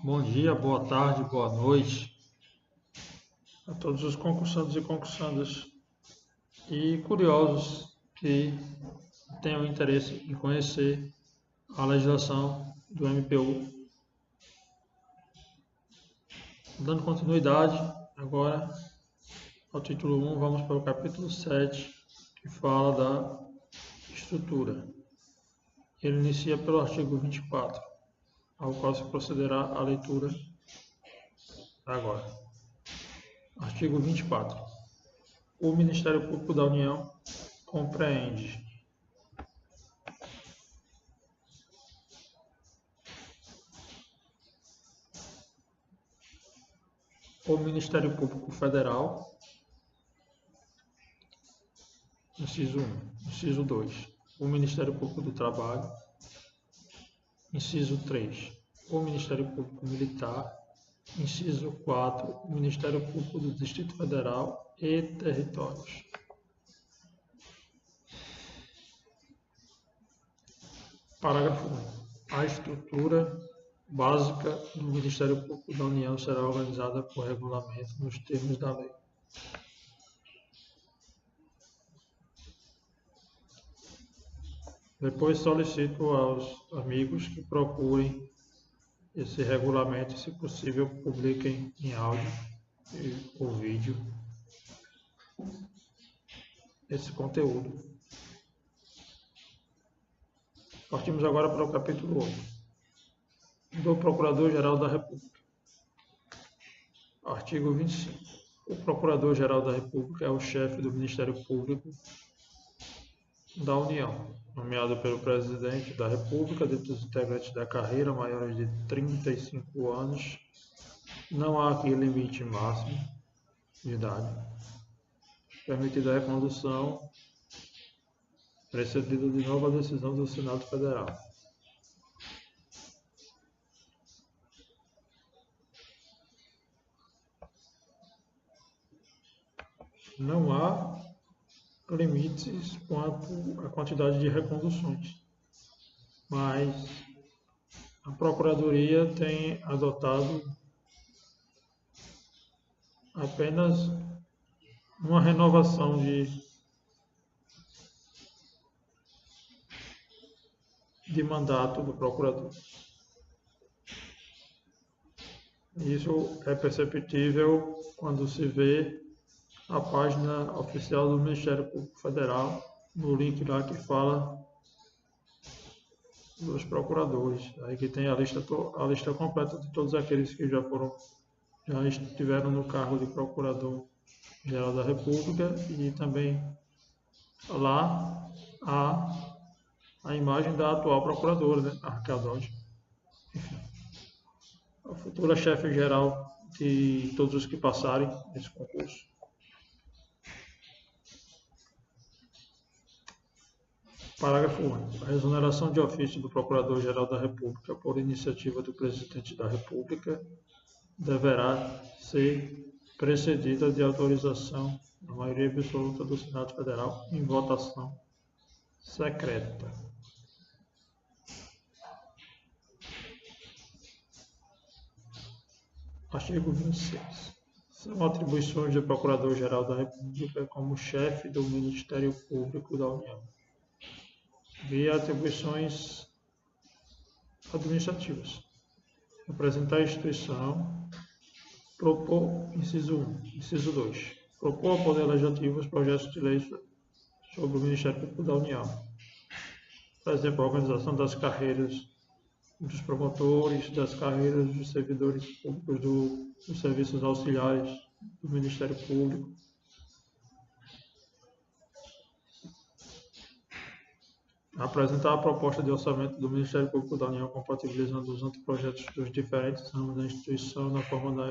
Bom dia, boa tarde, boa noite a todos os concursantes e concursandas e curiosos que tenham interesse em conhecer a legislação do MPU. Dando continuidade agora ao título 1, vamos para o capítulo 7, que fala da estrutura. Ele inicia pelo artigo 24, ao qual se procederá a leitura agora. Artigo 24. O Ministério Público da União compreende o Ministério Público Federal, inciso 1. Inciso 2. O Ministério Público do Trabalho. Inciso 3. O Ministério Público Militar. Inciso 4. O Ministério Público do Distrito Federal e Territórios. Parágrafo 1. A estrutura básica do Ministério Público da União será organizada por regulamento nos termos da lei. Depois solicito aos amigos que procurem esse regulamento e, se possível, publiquem em áudio ou vídeo esse conteúdo. Partimos agora para o capítulo 8. Do Procurador-Geral da República. Artigo 25. O Procurador-Geral da República é o chefe do Ministério Público da União, nomeado pelo Presidente da República, dentre os integrantes da carreira maiores de 35 anos. Não há aqui limite máximo de idade. Permitida a recondução, precedida de nova decisão do Senado Federal. Não há limites quanto à quantidade de reconduções, mas a Procuradoria tem adotado apenas uma renovação de mandato do procurador. Isso é perceptível quando se vê a página oficial do Ministério Público Federal, no link lá que fala dos procuradores, aí que tem a lista completa de todos aqueles que já estiveram no cargo de Procurador-Geral da República, e também lá há a imagem da atual procuradora, né, a Raquel Dodge. Enfim, a futura chefe-geral de todos os que passarem nesse concurso. Parágrafo único. A exoneração de ofício do Procurador-Geral da República por iniciativa do Presidente da República deverá ser precedida de autorização da maioria absoluta do Senado Federal em votação secreta. Artigo 26. São atribuições do Procurador-Geral da República como chefe do Ministério Público da União, via atribuições administrativas: representar a instituição, propor, inciso 1, inciso 2, propor ao Poder Legislativo os projetos de lei sobre o Ministério Público da União. Por exemplo, a organização das carreiras dos promotores, das carreiras dos servidores públicos dos serviços auxiliares do Ministério Público. Apresentar a proposta de orçamento do Ministério Público da União compatibilizando os anteprojetos dos diferentes ramos da instituição na forma da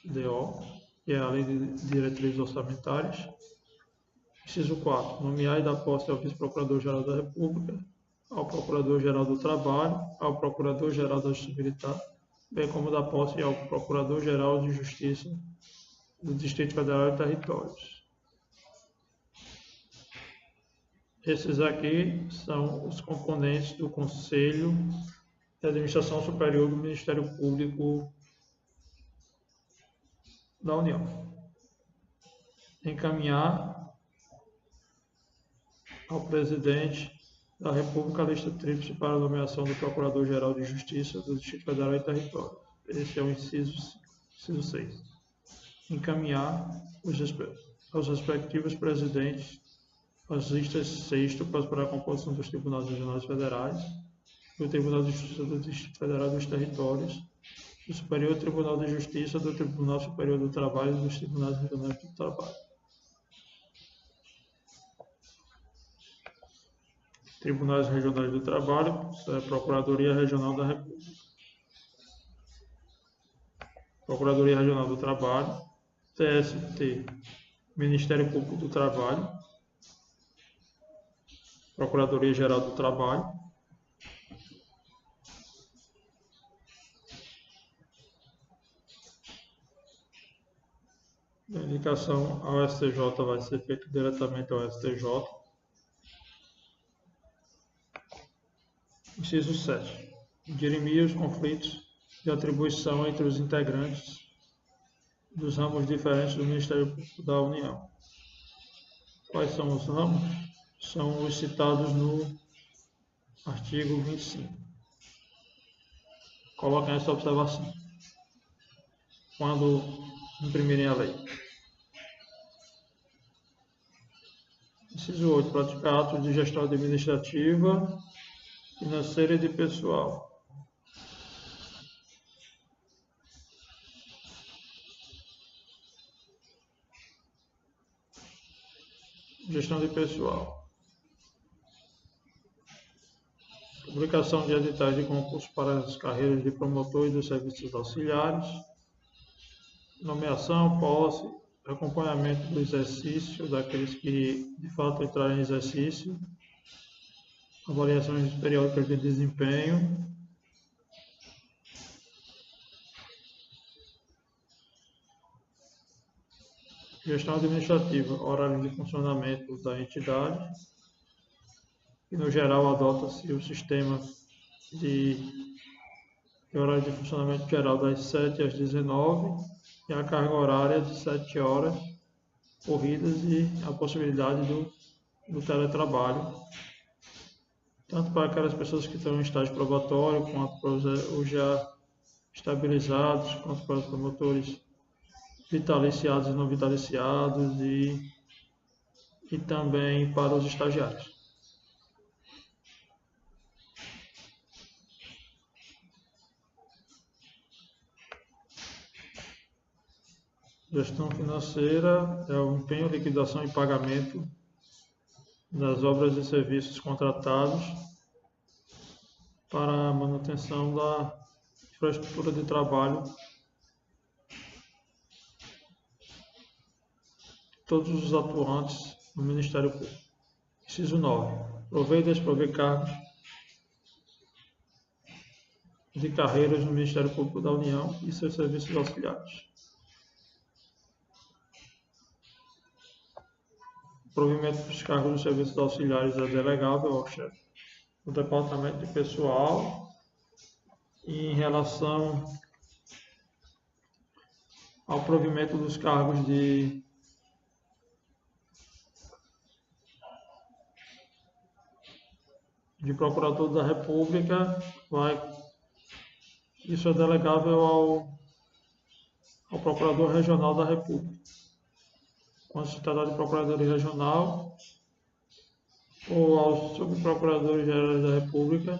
LDO, que é a Lei de Diretrizes Orçamentárias. Inciso 4. Nomear e dar posse ao Vice-Procurador-Geral da República, ao Procurador-Geral do Trabalho, ao Procurador-Geral da Justiça Militar, bem como dar posse ao Procurador-Geral de Justiça do Distrito Federal e Territórios. Esses aqui são os componentes do Conselho da Administração Superior do Ministério Público da União. Encaminhar ao Presidente da República a lista tríplice para a nomeação do Procurador-Geral de Justiça do Distrito Federal e Território. Esse é o inciso 6. Encaminhar aos respectivos presidentes as listas sextupas para a composição dos Tribunais Regionais Federais, do Tribunal de Justiça do Distrito Federal e dos Territórios, do Superior Tribunal de Justiça, do Tribunal Superior do Trabalho e dos Tribunais Regionais do Trabalho. Tribunais Regionais do Trabalho, Procuradoria Regional da República. Procuradoria Regional do Trabalho, TST, Ministério Público do Trabalho, Procuradoria Geral do Trabalho, a indicação ao STJ vai ser feita diretamente ao STJ. Inciso 7. Dirimir os conflitos de atribuição entre os integrantes dos ramos diferentes do Ministério Público da União. Quais são os ramos? São os citados no artigo 25. Coloquem essa observação quando imprimirem a lei. Inciso 8. Praticar atos de gestão administrativa, financeira e de pessoal. Gestão de pessoal. Publicação de editais de concurso para as carreiras de promotor e dos serviços auxiliares. Nomeação, posse, acompanhamento do exercício daqueles que de fato entrarem em exercício. Avaliações periódicas de desempenho. Gestão administrativa, horário de funcionamento da entidade. E, no geral, adota-se o sistema de horário de funcionamento geral das 7 às 19 e a carga horária de 7 horas corridas e a possibilidade do teletrabalho, tanto para aquelas pessoas que estão em estágio probatório, quanto para os já estabilizados, quanto para os promotores vitaliciados e não vitaliciados e também para os estagiários. Gestão financeira é o empenho, liquidação e pagamento das obras e serviços contratados para a manutenção da infraestrutura de trabalho de todos os atuantes no Ministério Público. Inciso 9. Prover e desprover cargos de carreiras no Ministério Público da União e seus serviços auxiliares. O provimento dos cargos dos serviços auxiliares é delegável ao chefe do Departamento de Pessoal. E em relação ao provimento dos cargos de Procurador da República, isso é delegável ao Procurador Regional da República. Quando se trata de Procuradoria Regional, ou aos Subprocuradores Gerais da República,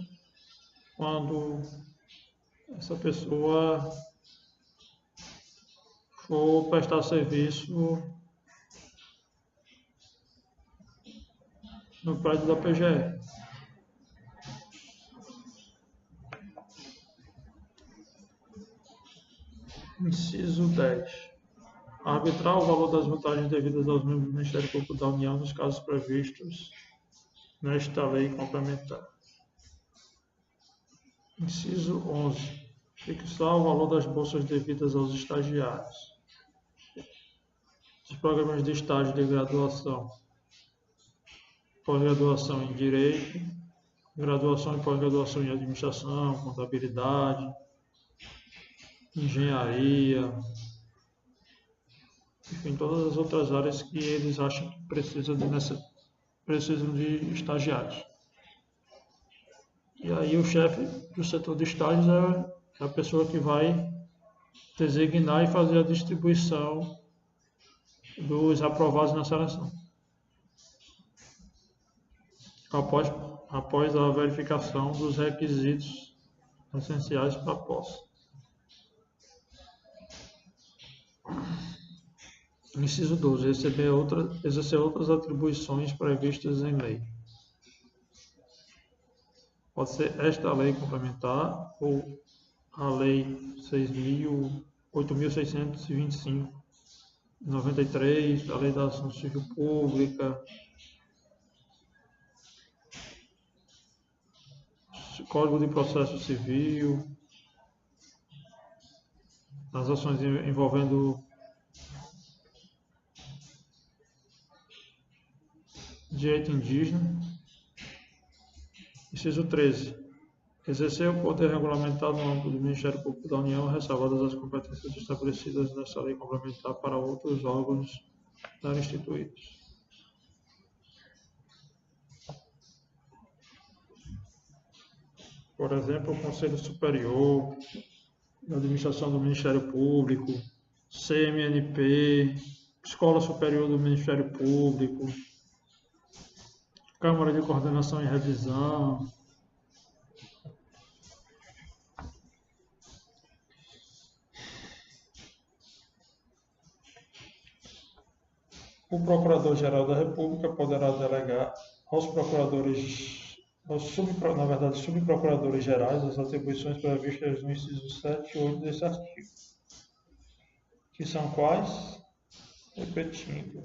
quando essa pessoa for prestar serviço no prédio da PGE. Inciso 10. Arbitrar o valor das vantagens devidas aos membros do Ministério Público da União nos casos previstos nesta lei complementar. Inciso 11. Fixar o valor das bolsas devidas aos estagiários dos programas de estágio de graduação, pós-graduação em Direito, graduação e pós-graduação em administração, contabilidade, engenharia, enfim, todas as outras áreas que eles acham que precisam de estagiários. E aí o chefe do setor de estágios é a pessoa que vai designar e fazer a distribuição dos aprovados na seleção. Após a verificação dos requisitos essenciais para a posse. Inciso 12. Exercer outras atribuições previstas em lei. Pode ser esta lei complementar ou a Lei 8.625, 93, a Lei da Ação Civil Pública, Código de Processo Civil, as ações envolvendo direito indígena. Inciso 13. Exercer o poder regulamentado no âmbito do Ministério Público da União, ressalvadas as competências estabelecidas nesta lei complementar para outros órgãos não instituídos. Por exemplo, o Conselho Superior de Administração do Ministério Público, CMNP, Escola Superior do Ministério Público, Câmara de Coordenação e Revisão, o Procurador-Geral da República poderá delegar aos subprocuradores gerais as atribuições previstas no inciso 7 e 8 desse artigo. Que são quais? Repetindo.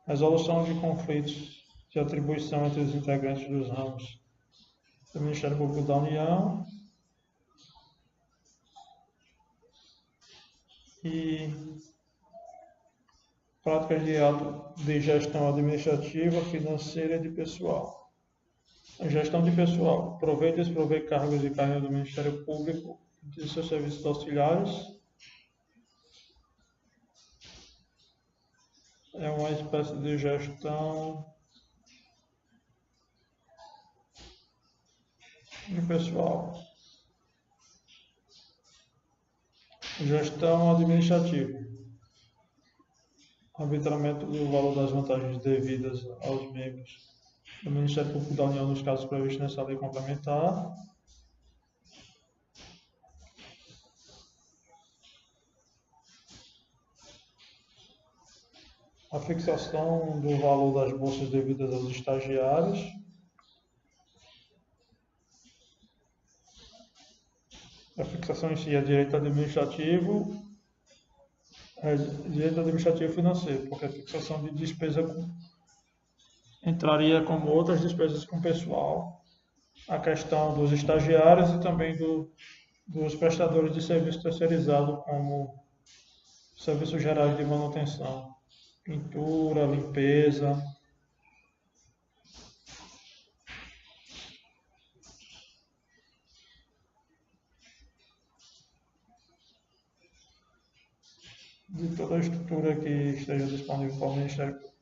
Resolução de conflitos de atribuição entre os integrantes dos ramos do Ministério Público da União e práticas de ato de gestão administrativa, financeira e de pessoal. A gestão de pessoal. Prover e desprover cargos e carreiras do Ministério Público e de seus serviços auxiliares. É uma espécie de gestão de pessoal. Gestão administrativa. Arbitramento do valor das vantagens devidas aos membros do Ministério Público da União nos casos previstos nessa lei complementar. A fixação do valor das bolsas devidas aos estagiários. A fixação em si é direito administrativo e financeiro, porque a fixação de despesa entraria como outras despesas com pessoal. A questão dos estagiários e também dos prestadores de serviço terceirizado, como serviços gerais de manutenção, pintura, limpeza. De toda a estrutura que esteja disponível para o Ministério Público.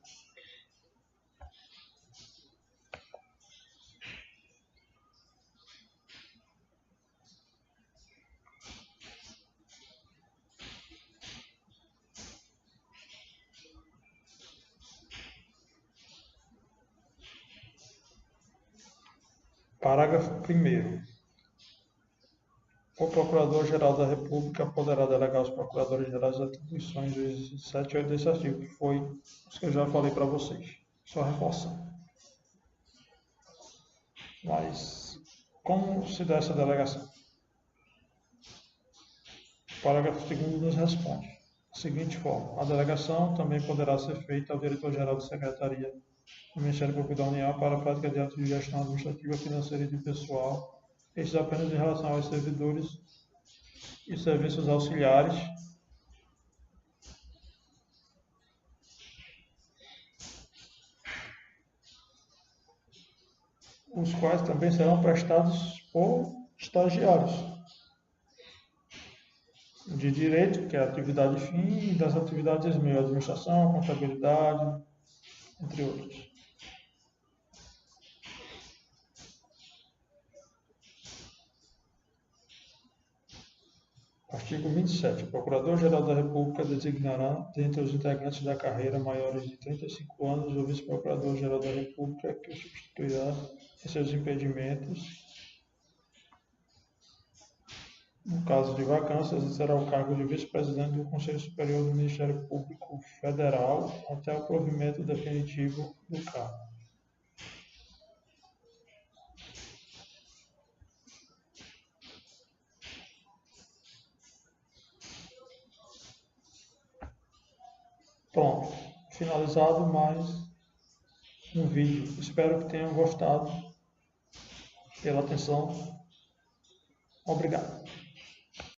Parágrafo 1º. O Procurador-Geral da República poderá delegar aos Procuradores-Gerais as atribuições dos 7 e 8 desse artigo, que foi os que eu já falei para vocês, só reforçando. Mas, como se dá essa delegação? O parágrafo 2º nos responde da seguinte forma: a delegação também poderá ser feita ao Diretor-Geral de Secretaria do Ministério Público da União para a prática de atos de gestão administrativa, financeira e de pessoal, estes apenas em relação aos servidores e serviços auxiliares os quais também serão prestados por estagiários de direito, que é a atividade fim, e das atividades meio, administração, contabilidade, entre outros. Artigo 27. O Procurador-Geral da República designará, dentre os integrantes da carreira maiores de 35 anos, o Vice-Procurador-Geral da República, que o substituirá em seus impedimentos. No caso de vacância, exercerá o cargo de vice-presidente do Conselho Superior do Ministério Público Federal até o provimento definitivo do cargo. Pronto, finalizado mais um vídeo. Espero que tenham gostado. Pela atenção. Obrigado.